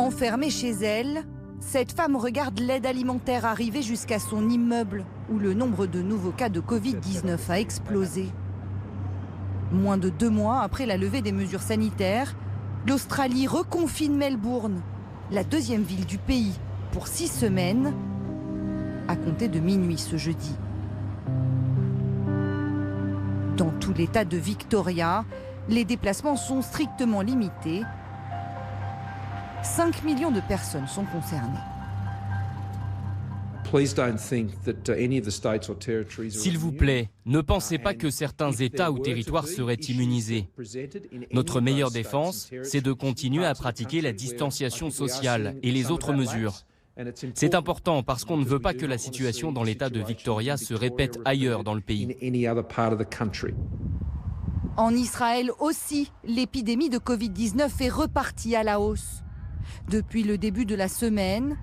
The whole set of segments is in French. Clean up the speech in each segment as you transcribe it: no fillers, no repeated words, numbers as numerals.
Enfermée chez elle, cette femme regarde l'aide alimentaire arriver jusqu'à son immeuble, où le nombre de nouveaux cas de Covid-19 a explosé. Moins de 2 mois après la levée des mesures sanitaires, l'Australie reconfine Melbourne, la deuxième ville du pays, pour 6 semaines, à compter de minuit ce jeudi. Dans tout l'État de Victoria, les déplacements sont strictement limités. 5 millions de personnes sont concernées. S'il vous plaît, ne pensez pas que certains États ou territoires seraient immunisés. Notre meilleure défense, c'est de continuer à pratiquer la distanciation sociale et les autres mesures. C'est important parce qu'on ne veut pas que la situation dans l'État de Victoria se répète ailleurs dans le pays. En Israël aussi, l'épidémie de Covid-19 est repartie à la hausse. Depuis le début de la semaine,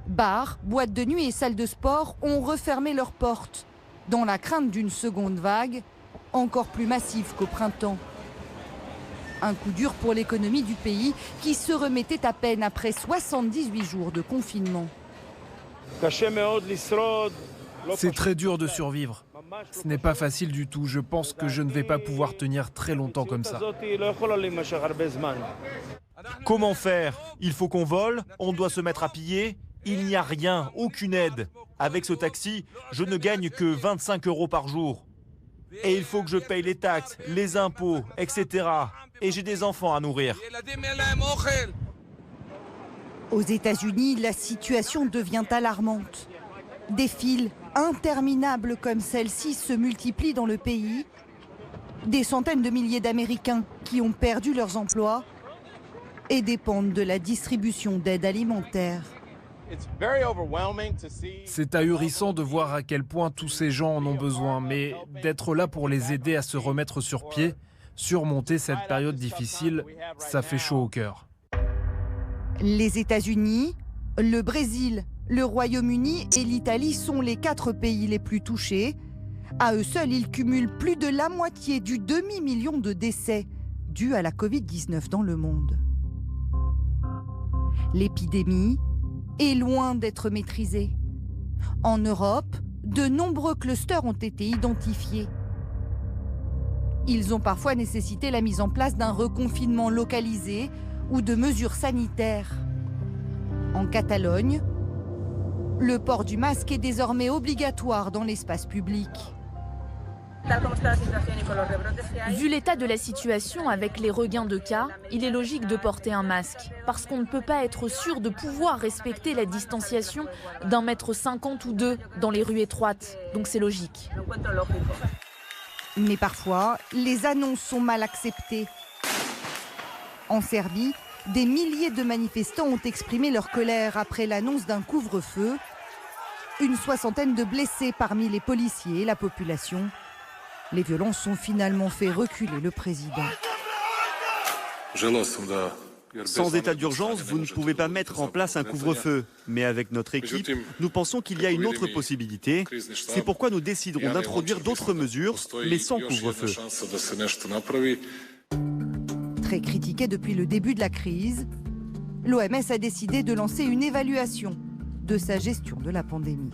bars, boîtes de nuit et salles de sport ont refermé leurs portes, dans la crainte d'une seconde vague, encore plus massive qu'au printemps. Un coup dur pour l'économie du pays qui se remettait à peine après 78 jours de confinement. C'est très dur de survivre. Ce n'est pas facile du tout. Je pense que je ne vais pas pouvoir tenir très longtemps comme ça. Comment faire? Il faut qu'on vole, on doit se mettre à piller. Il n'y a rien, aucune aide. Avec ce taxi, je ne gagne que 25 € par jour. Et il faut que je paye les taxes, les impôts, etc. Et j'ai des enfants à nourrir. Aux États-Unis, la situation devient alarmante. Des files interminables comme celle-ci se multiplient dans le pays. Des centaines de milliers d'Américains qui ont perdu leurs emplois et dépendent de la distribution d'aide alimentaire. C'est ahurissant de voir à quel point tous ces gens en ont besoin, mais d'être là pour les aider à se remettre sur pied, surmonter cette période difficile, ça fait chaud au cœur. Les États-Unis, le Brésil, le Royaume-Uni et l'Italie sont les 4 pays les plus touchés. À eux seuls, ils cumulent plus de la moitié du demi-million de décès dus à la Covid-19 dans le monde. L'épidémie est loin d'être maîtrisée. En Europe, de nombreux clusters ont été identifiés. Ils ont parfois nécessité la mise en place d'un reconfinement localisé ou de mesures sanitaires. En Catalogne, le port du masque est désormais obligatoire dans l'espace public. Vu l'état de la situation avec les regains de cas, il est logique de porter un masque. Parce qu'on ne peut pas être sûr de pouvoir respecter la distanciation d'1,50 m ou 2 dans les rues étroites. Donc c'est logique. Mais parfois, les annonces sont mal acceptées. En Serbie, des milliers de manifestants ont exprimé leur colère après l'annonce d'un couvre-feu. Une soixantaine de blessés parmi les policiers et la population. Les violences ont finalement fait reculer le président. Sans état d'urgence, vous ne pouvez pas mettre en place un couvre-feu. Mais avec notre équipe, nous pensons qu'il y a une autre possibilité. C'est pourquoi nous déciderons d'introduire d'autres mesures, mais sans couvre-feu. Très critiqué depuis le début de la crise, l'OMS a décidé de lancer une évaluation de sa gestion de la pandémie.